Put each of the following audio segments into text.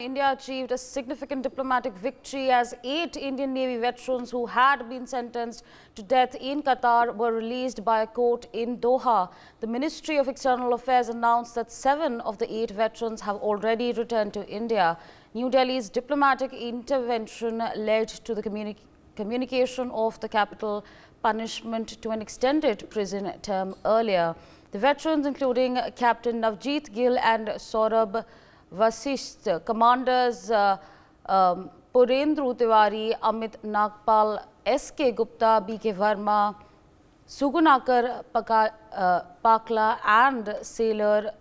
India achieved a significant diplomatic victory as 8 Indian Navy veterans who had been sentenced to death in Qatar were released by a court in Doha. The Ministry of External Affairs announced that 7 of the 8 veterans have already returned to India. New Delhi's diplomatic intervention led to the communication of the capital punishment to an extended prison term earlier. The veterans, including Captain Navjeet Gill and Saurabh Vasisht, commanders Purendru Tiwari, Amit Nagpal, S.K. Gupta, B.K. Verma, Sugunakar Pakla and sailor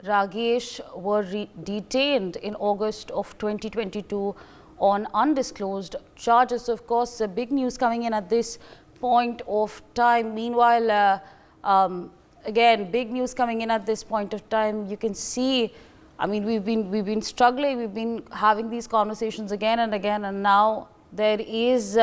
Ragesh were detained in August of 2022 on undisclosed charges. Of course, big news coming in at this point of time. Meanwhile, again, big news coming in at this point of time. You can see, I mean, we've been struggling, we've been having these conversations again and again, and now there is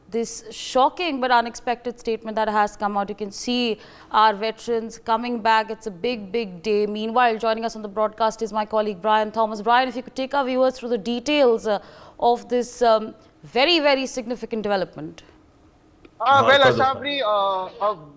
this shocking but unexpected statement that has come out. You can see our veterans coming back. It's a big day. Meanwhile, joining us on the broadcast is my colleague Brian Thomas. Brian, if you could take our viewers through the details of this very significant development. Well, Asabri,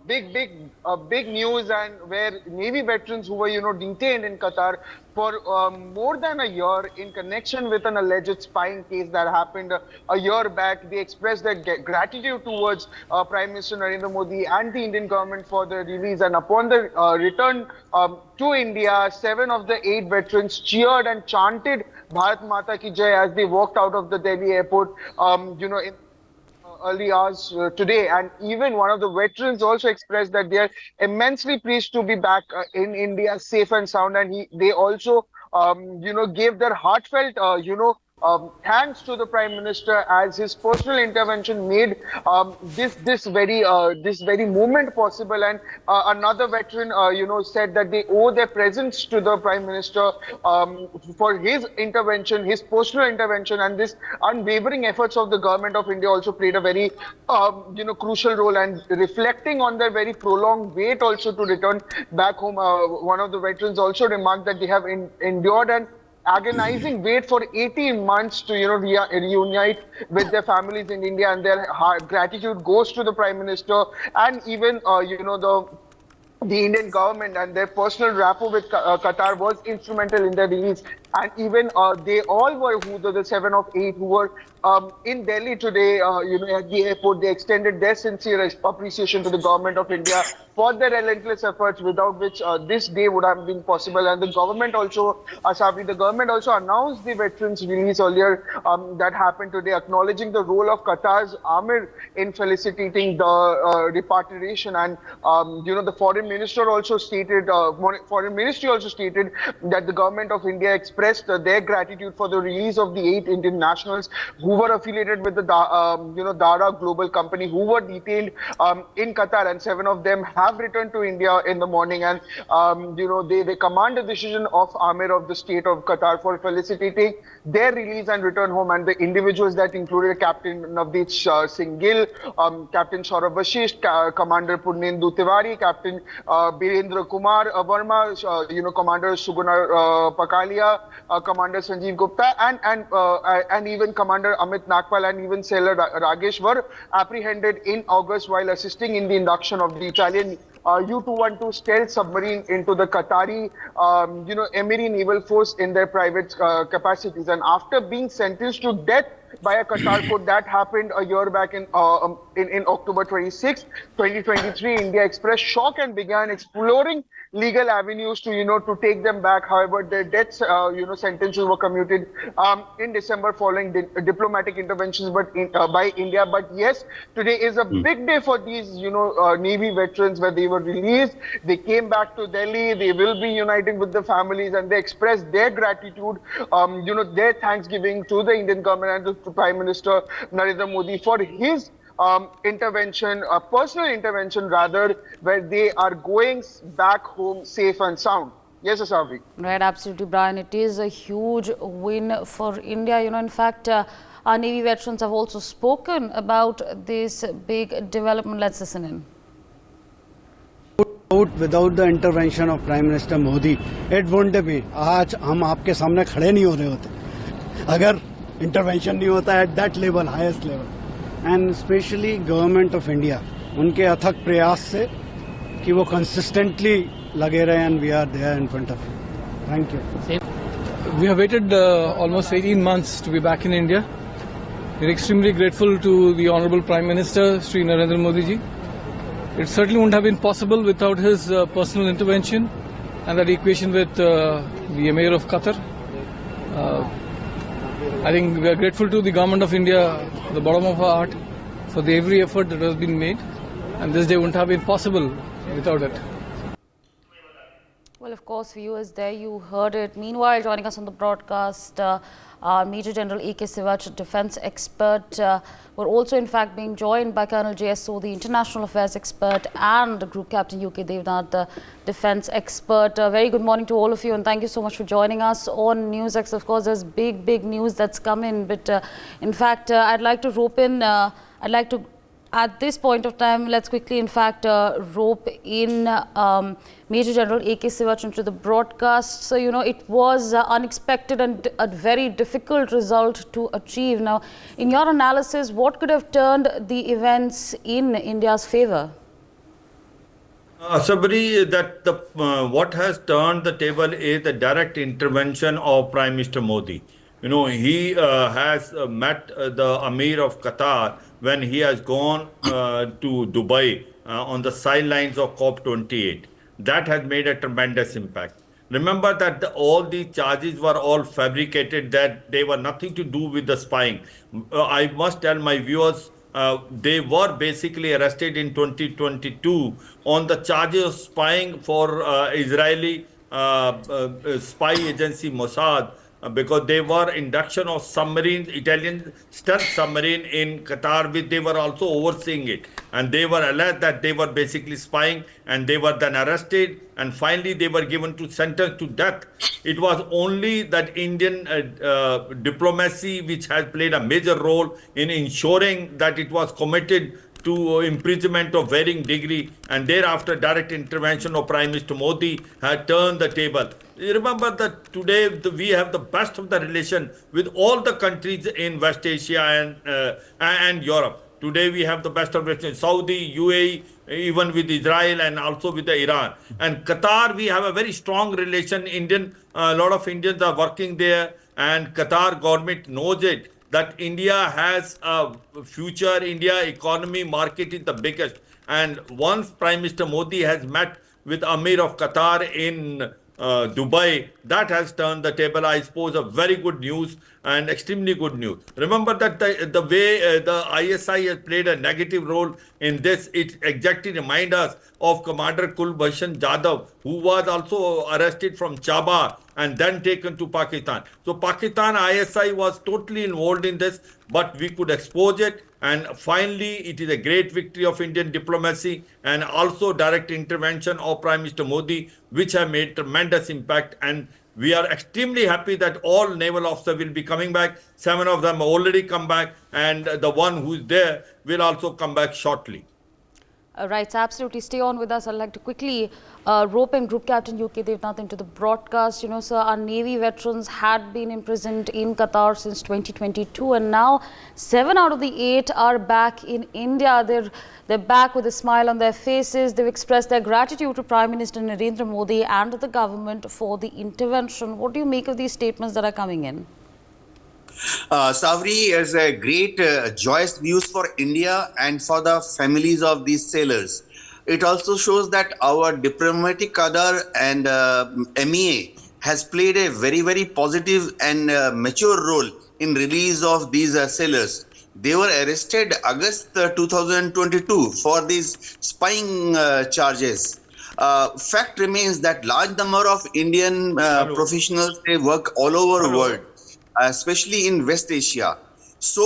big news, and where Navy veterans who were, detained in Qatar for more than a year in connection with an alleged spying case that happened a year back, they expressed their gratitude towards Prime Minister Narendra Modi and the Indian government for the release. And upon the return to India, 7 of the 8 veterans cheered and chanted Bharat Mata Ki Jai as they walked out of the Delhi airport, in early hours today. And even one of the veterans also expressed that they are immensely pleased to be back in India safe and sound, and they also gave their heartfelt thanks to the Prime Minister, as his personal intervention made this very moment possible. And another veteran said that they owe their presence to the Prime Minister for his intervention, his personal intervention, and this unwavering efforts of the government of India also played a very crucial role. And reflecting on their very prolonged wait also to return back home, one of the veterans also remarked that they have endured an agonizing wait for 18 months to reunite with their families in India, and their gratitude goes to the Prime Minister and even the Indian government, and their personal rapport with Qatar was instrumental in their release. And even they all were, the 7 of 8 who were in Delhi today, at the airport, they extended their sincere appreciation to the government of India for their relentless efforts, without which this day would have been possible. And the government also, the government also announced the veterans' release earlier, that happened today, acknowledging the role of Qatar's Amir in facilitating the repatriation. And the Foreign Ministry also stated that the government of India expressed their gratitude for the release of the 8 Indian nationals who were affiliated with the Dara Global Company, who were detained in Qatar, and 7 of them have returned to India in the morning. And they commend the decision of Amir of the state of Qatar for facilitating their release and return home. And the individuals that included Captain Navjeet Singh Gill, Captain Saurabh Vasisht, Commander Purendru Tiwari, Captain Birendra Kumar Verma, Commander Sugunar Pakalia, Commander Sanjeev Gupta, and even Commander Amit Nagpal and even sailor Ragesh were apprehended in August while assisting in the induction of the Italian U-212 stealth submarine into the Qatari, Emiri Naval Force in their private capacities. And after being sentenced to death by a Qatar court, that happened a year back in October 26, 2023, India expressed shock and began exploring legal avenues to take them back. However, their death sentences were commuted in December following diplomatic interventions by India. But yes, today is a big day for these Navy veterans, where they were released. They came back to Delhi. They will be uniting with the families, and they expressed their gratitude, their thanksgiving to the Indian government and to Prime Minister Narendra Modi for his intervention, a personal intervention rather, where they are going back home safe and sound. Yes, Asabri. Right, absolutely, Brian. It is a huge win for India. In fact, our Navy veterans have also spoken about this big development. Let's listen in. Without the intervention of Prime Minister Modi, it wouldn't be. आज हम आपके सामने खड़े नहीं हो रहे होते अगर intervention नहीं होता at that level, highest level. And especially Government of India, उनके अथक प्रयास से कि वो consistently लगे रहे and we are there in front of you. Thank you. We have waited almost 18 months to be back in India. We're extremely grateful to the Honorable Prime Minister, Sri Narendra Modi ji. It certainly wouldn't have been possible without his personal intervention and that equation with the Emir of Qatar. I think we are grateful to the Government of India from the bottom of our heart for the every effort that has been made, and this day wouldn't have been possible without it. Well, of course, viewers, there you heard it. Meanwhile, joining us on the broadcast, Major General A.K. Sivach, defence expert. We're also, in fact, being joined by Colonel J.S.O., the international affairs expert, and Group Captain U.K. Devnath, the defence expert. Very good morning to all of you, and thank you so much for joining us on NewsX. Of course, there's big news that's come in, but in fact, I'd like to rope in, at this point of time, let's quickly, in fact, rope in Major General A.K. Sivach into the broadcast. So, you know, it was unexpected and a very difficult result to achieve. Now, in your analysis, what could have turned the events in India's favour? Sabri, that what has turned the table is the direct intervention of Prime Minister Modi. You know, he has met the Emir of Qatar when he has gone to Dubai on the sidelines of COP28. That has made a tremendous impact. Remember that all the charges were all fabricated, that they were nothing to do with the spying. I must tell my viewers, they were basically arrested in 2022 on the charges of spying for Israeli spy agency Mossad, because they were induction of submarines, Italian stealth submarine in Qatar, which they were also overseeing it. And they were alleged that they were basically spying, and they were then arrested, and finally they were given to sentence to death. It was only that Indian diplomacy which has played a major role in ensuring that it was committed to imprisonment of varying degree, and thereafter direct intervention of Prime Minister Modi had turned the table. Remember that today we have the best of the relation with all the countries in West Asia and Europe. Today we have the best of relations, Saudi, UAE, even with Israel and also with the Iran. And Qatar, we have a very strong relation. A lot of Indians are working there, and Qatar government knows it, that India has a future. India economy market is the biggest. And once Prime Minister Modi has met with Emir of Qatar in Dubai, that has turned the table. I suppose a very good news and extremely good news. Remember that the way the ISI has played a negative role in this, it exactly reminds us of Commander Kulbhushan Jadhav, who was also arrested from Chabar and then taken to Pakistan. So Pakistan ISI was totally involved in this, but we could expose it. And finally, it is a great victory of Indian diplomacy and also direct intervention of Prime Minister Modi, which have made tremendous impact. And we are extremely happy that all naval officers will be coming back. 7 of them have already come back, and the one who is there will also come back shortly. Right, so absolutely. Stay on with us. I'd like to quickly rope in Group Captain U.K. Devnath into the broadcast. You know, sir, our Navy veterans had been imprisoned in Qatar since 2022, and now 7 out of the 8 are back in India. They're back with a smile on their faces. They've expressed their gratitude to Prime Minister Narendra Modi and the government for the intervention. What do you make of these statements that are coming in? Savri, is a great joyous news for India and for the families of these sailors. It also shows that our diplomatic cadre and MEA has played a very positive and mature role in release of these sailors. They were arrested August 2022 for these spying charges. Fact remains that large number of Indian professionals, they work all over the world, especially in West Asia. So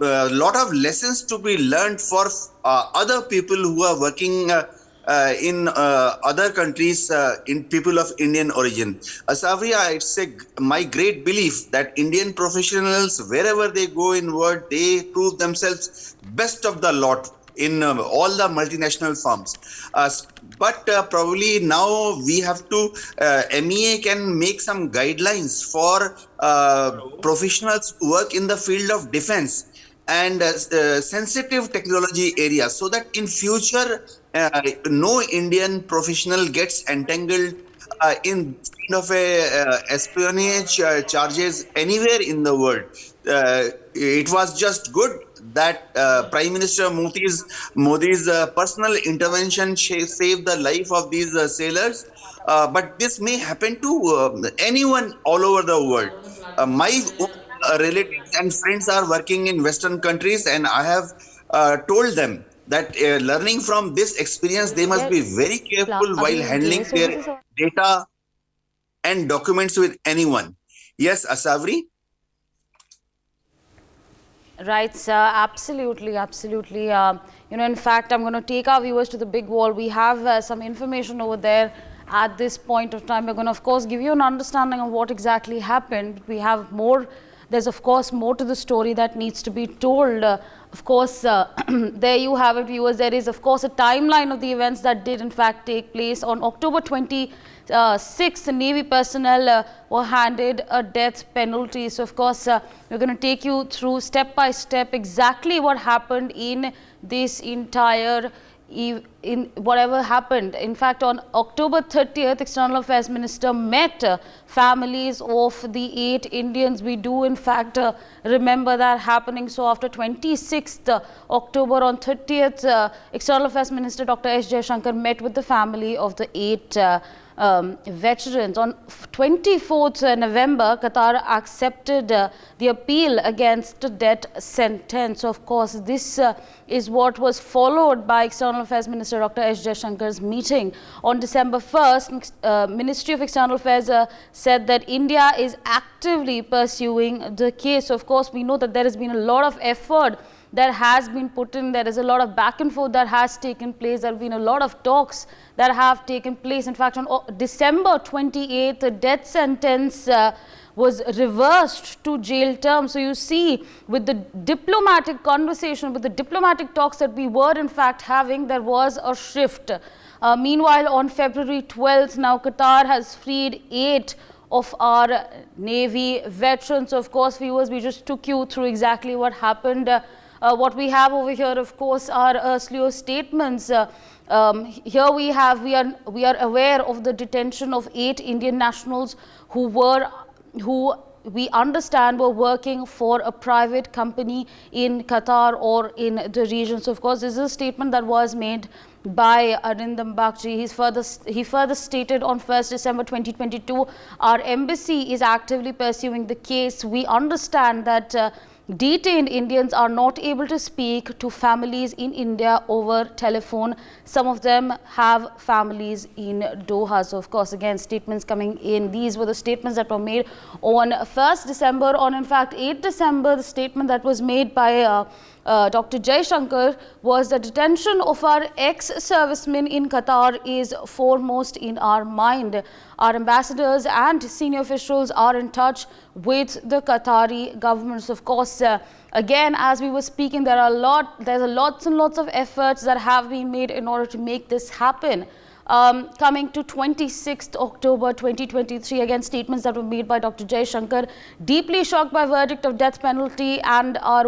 a lot of lessons to be learned for other people who are working in other countries, in people of Indian origin. Savri, it's my great belief that Indian professionals, wherever they go in world, they prove themselves best of the lot in all the multinational firms. But probably now we have to, MEA can make some guidelines for professionals who work in the field of defense and sensitive technology areas, so that in future no Indian professional gets entangled in kind of a espionage charges anywhere in the world. It was just good that Prime Minister Modi's personal intervention saved the life of these sailors. But this may happen to anyone all over the world. My own relatives and friends are working in Western countries, and I have told them that learning from this experience, they must be very careful while handling their data and documents with anyone. Yes, Asavri? Right, sir. Absolutely, absolutely. In fact, I'm going to take our viewers to the big wall. We have some information over there at this point of time. We're going to, of course, give you an understanding of what exactly happened. We have more. There's, of course, more to the story that needs to be told. Of course, there you have it, viewers. There is, of course, a timeline of the events that did, in fact, take place on October 26th. The Navy personnel were handed a death penalty. So, of course, we're going to take you through step by step exactly what happened in this entire in whatever happened. In fact, on October 30th, External Affairs Minister met families of the 8 Indians. We do, in fact, remember that happening. So, after 26th October, on 30th, External Affairs Minister Dr. S. Jaishankar met with the family of the 8 veterans. On 24th November, Qatar accepted the appeal against the death sentence. Of course, this is what was followed by External Affairs Minister Dr. S. Jaishankar's meeting. On December 1st, Ministry of External Affairs said that India is actively pursuing the case. Of course, we know that there has been a lot of effort that has been put in. There is a lot of back and forth that has taken place. There have been a lot of talks that have taken place. In fact, on December 28th, the death sentence was reversed to jail term. So you see, with the diplomatic conversation, with the diplomatic talks that we were in fact having, there was a shift. Meanwhile, on February 12th, now Qatar has freed 8 of our Navy veterans. Of course, viewers, we just took you through exactly what happened. What we have over here, of course, are a slew of statements. Here we are aware of the detention of 8 Indian nationals who we understand were working for a private company in Qatar or in the region. So, of course, this is a statement that was made by Arindam Bakshi. He further stated on 1st December 2022, our embassy is actively pursuing the case. We understand that detained Indians are not able to speak to families in India over telephone. Some of them have families in Doha. So, of course, again, statements coming in. These were the statements that were made on 1st December. On, in fact, 8th December, the statement that was made by Dr. Jaishankar was the detention of our ex-servicemen in Qatar is foremost in our mind. Our ambassadors and senior officials are in touch with the Qatari governments. Of course, again, as we were speaking, there's lots and lots of efforts that have been made in order to make this happen. Coming to 26th October 2023, again, statements that were made by Dr. Jaishankar, deeply shocked by verdict of death penalty and are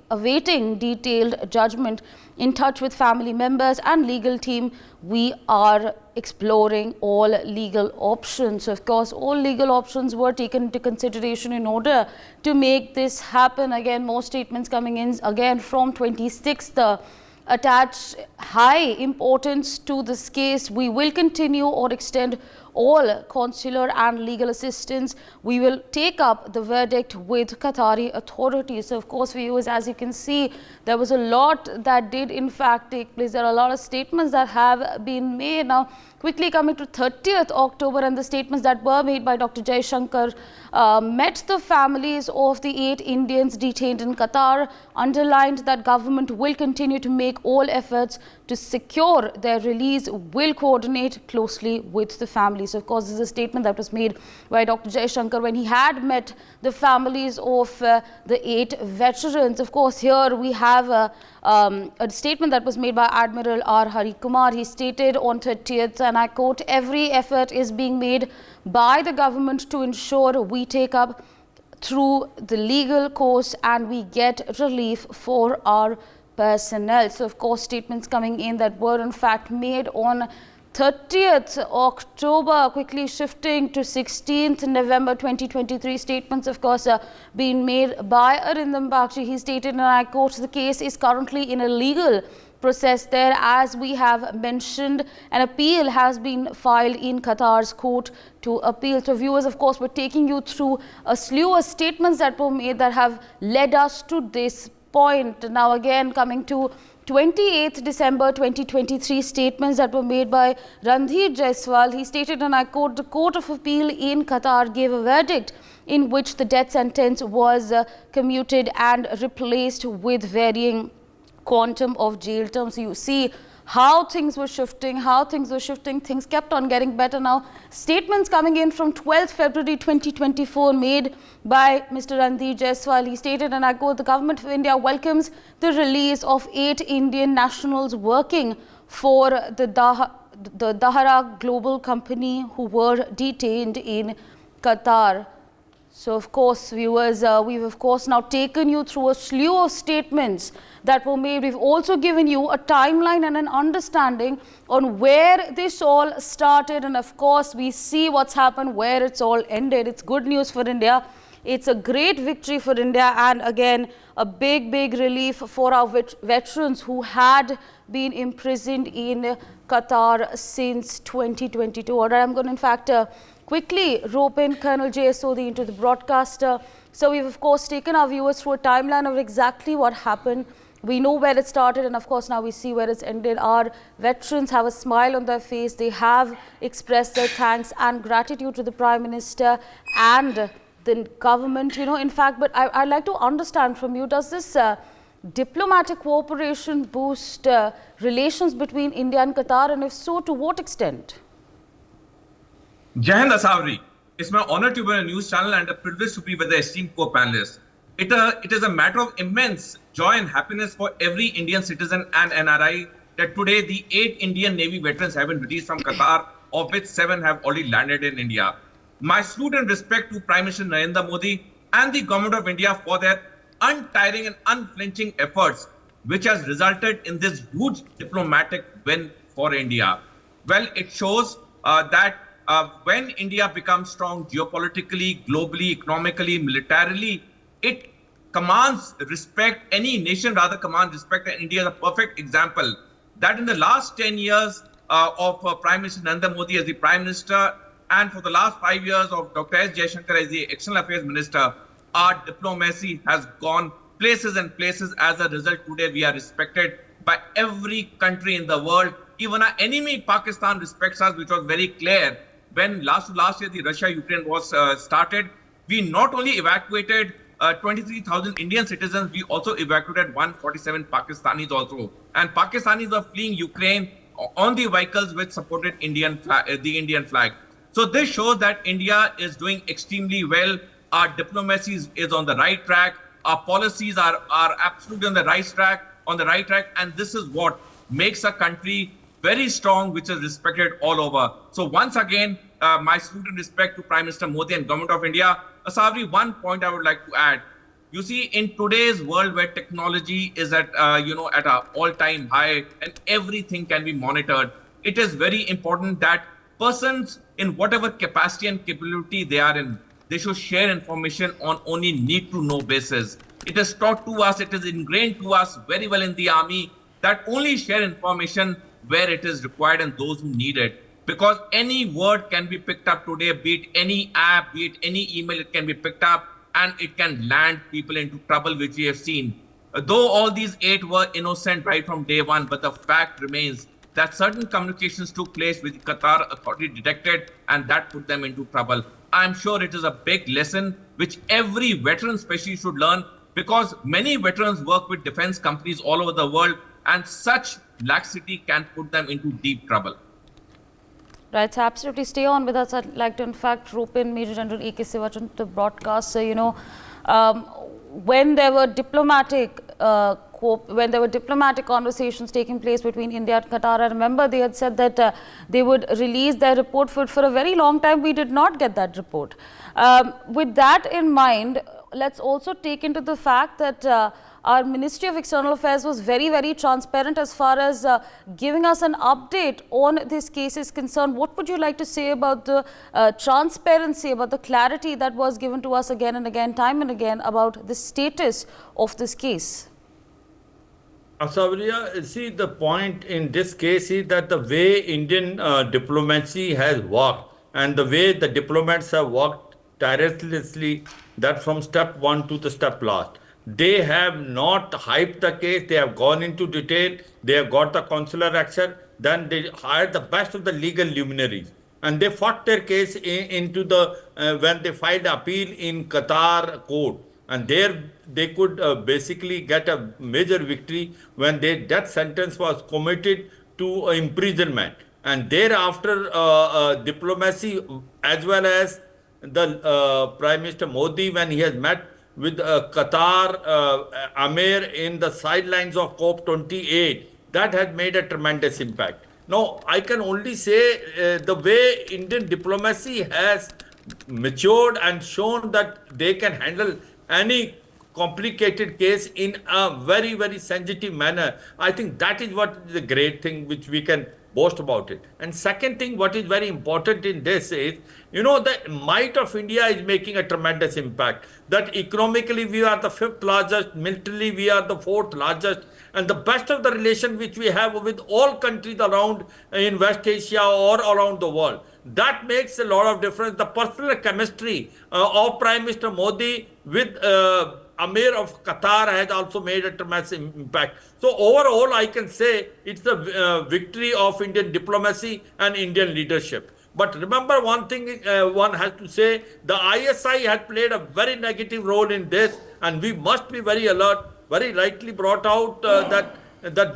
awaiting detailed judgment. In touch with family members and legal team, we are exploring all legal options. Of course, all legal options were taken into consideration in order to make this happen. Again, more statements coming in again from 26th. Attach high importance to this case. We will continue or extend all consular and legal assistance. We will take up the verdict with Qatari authorities. So, of course, viewers, as you can see, there was a lot that did in fact take place. There are a lot of statements that have been made. Now, quickly coming to 30th October and the statements that were made by Dr. Jaishankar met the families of the 8 Indians detained in Qatar, underlined that government will continue to make all efforts to secure their release, will coordinate closely with the families. families. So, of course, this is a statement that was made by Dr. Jaishankar when he had met the families of the 8 veterans. Of course, here we have a statement that was made by Admiral R. Hari Kumar. He stated on 30th, and I quote, "Every effort is being made by the government to ensure we take up through the legal course and we get relief for our personnel." So, of course, statements coming in that were in fact made on 30th October, quickly shifting to 16th November 2023. Statements, of course, being made by Arindam Bagchi. He stated, and I quote, "The case is currently in a legal process there. As we have mentioned, an appeal has been filed in Qatar's court to appeal." So, viewers, of course, we're taking you through a slew of statements that were made that have led us to this point. Now, again, coming to 28th December 2023, statements that were made by Randhir Jaiswal. He stated, and I quote, "The Court of Appeal in Qatar gave a verdict in which the death sentence was commuted and replaced with varying quantum of jail terms." So, you see how things were shifting, things kept on getting better. Now, statements coming in from 12th February 2024 made by Mr. Randhir Jaiswal. He stated, and I quote, "The government of India welcomes the release of 8 Indian nationals working for the Dahara Global Company who were detained in Qatar." So, of course, viewers, we've of course now taken you through a slew of statements that were made. We've also given you a timeline and an understanding on where this all started. And of course, we see what's happened, where it's all ended. It's good news for India. It's a great victory for India, and again, a big relief for our veterans who had been imprisoned in Qatar since 2022. All right, I'm going to, in fact, quickly rope in Colonel J. Sodhi into the broadcaster. So, we've, of course, taken our viewers through a timeline of exactly what happened. We know where it started, and of course, now we see where it's ended. Our veterans have a smile on their face. They have expressed their thanks and gratitude to the Prime Minister and the government, in fact. But I'd like to understand from you, does this diplomatic cooperation boost relations between India and Qatar, and if so, to what extent? Jai Hind, Asawari. It's my honor to be on a news channel and a privilege to be with the esteemed co-panelists. It is a matter of immense joy and happiness for every Indian citizen and NRI that today the 8 Indian Navy veterans have been released from Qatar, of which 7 have already landed in India. My salute and respect to Prime Minister Narendra Modi and the Government of India for their untiring and unflinching efforts, which has resulted in this huge diplomatic win for India. Well, it shows that when India becomes strong geopolitically, globally, economically, militarily, it commands respect. Any nation rather commands respect, and India is a perfect example that in the last 10 years of Prime Minister Narendra Modi as the Prime Minister, and for the last 5 years of Dr. S. Jaishankar as the External Affairs Minister, our diplomacy has gone places and places. As a result, today we are respected by every country in the world. Even our enemy, Pakistan, respects us, which was very clear when last year the Russia-Ukraine war started. We not only evacuated 23,000 Indian citizens, we also evacuated 147 Pakistanis also. And Pakistanis are fleeing Ukraine on the vehicles which supported the Indian flag. So this shows that India is doing extremely well. Our diplomacy is on the right track. Our policies are absolutely on the right track. And this is what makes a country very strong, which is respected all over. So once again, my salute and respect to Prime Minister Modi and Government of India. Asawari, one point I would like to add. You see, in today's world where technology is at at an all-time high and everything can be monitored, it is very important that persons in whatever capacity and capability they are in, they should share information on only need-to-know basis. It is taught to us, it is ingrained to us very well in the army that only share information where it is required and those who need it. Because any word can be picked up today, be it any app, be it any email, it can be picked up and it can land people into trouble, which we have seen. Though all these 8 were innocent right from day one, but the fact remains that certain communications took place which Qatar authority detected, and that put them into trouble. I'm sure it is a big lesson which every veteran especially should learn, because many veterans work with defense companies all over the world, and such laxity can put them into deep trouble. Right, so absolutely stay on with us. I'd like to, in fact, rope in Major General A.K. Sivachan to the broadcast. So, when there were diplomatic conversations taking place between India and Qatar, I remember they had said that they would release their report. For a very long time, we did not get that report. With that in mind, let's also take into the fact that our Ministry of External Affairs was very, very transparent as far as giving us an update on this case is concerned. What would you like to say about the transparency, about the clarity that was given to us again and again, time and again, about the status of this case? Asawriya, see, the point in this case is that the way Indian diplomacy has worked and the way the diplomats have worked tirelessly, that from step one to the step last. They have not hyped the case, they have gone into detail, they have got the consular action, then they hired the best of the legal luminaries. And they fought their case into the, when they filed appeal in Qatar court. And there they could basically get a major victory when their death sentence was commuted to imprisonment. And thereafter, diplomacy as well as the Prime Minister Modi, when he has met with Qatar Amir in the sidelines of COP28, that has made a tremendous impact. Now, I can only say the way Indian diplomacy has matured and shown that they can handle any complicated case in a very, very sensitive manner. I think that is what is the great thing which we can boast about it. And second thing, what is very important in this is, the might of India is making a tremendous impact. That economically we are the 5th largest, militarily we are the 4th largest, and the best of the relation which we have with all countries around in West Asia or around the world. That makes a lot of difference. The personal chemistry of Prime Minister Modi with Amir of Qatar has also made a tremendous impact. So overall, I can say it's the victory of Indian diplomacy and Indian leadership. But remember one thing, one has to say, the ISI had played a very negative role in this, and we must be very alert. Very rightly brought out that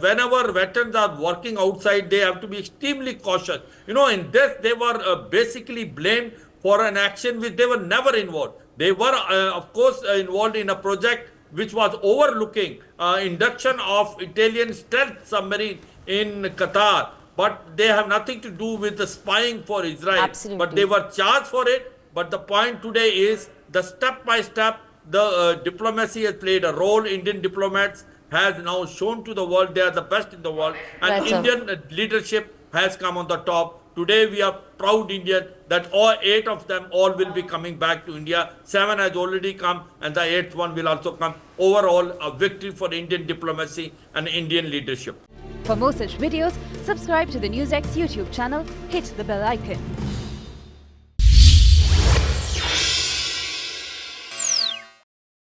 whenever veterans are working outside, they have to be extremely cautious. In this, they were basically blamed for an action which they were never involved. They were, of course, involved in a project which was overlooking induction of Italian stealth submarine in Qatar. But they have nothing to do with the spying for Israel. Absolutely. But they were charged for it. But the point today is the step by step, the diplomacy has played a role. Indian diplomats has now shown to the world they are the best in the world. And Right, sir. Indian leadership has come on the top. Today we are proud Indian that all 8 of them all will be coming back to India. 7 has already come and the 8th one will also come. Overall, a victory for Indian diplomacy and Indian leadership. For more such videos, subscribe to the NewsX YouTube channel, hit the bell icon.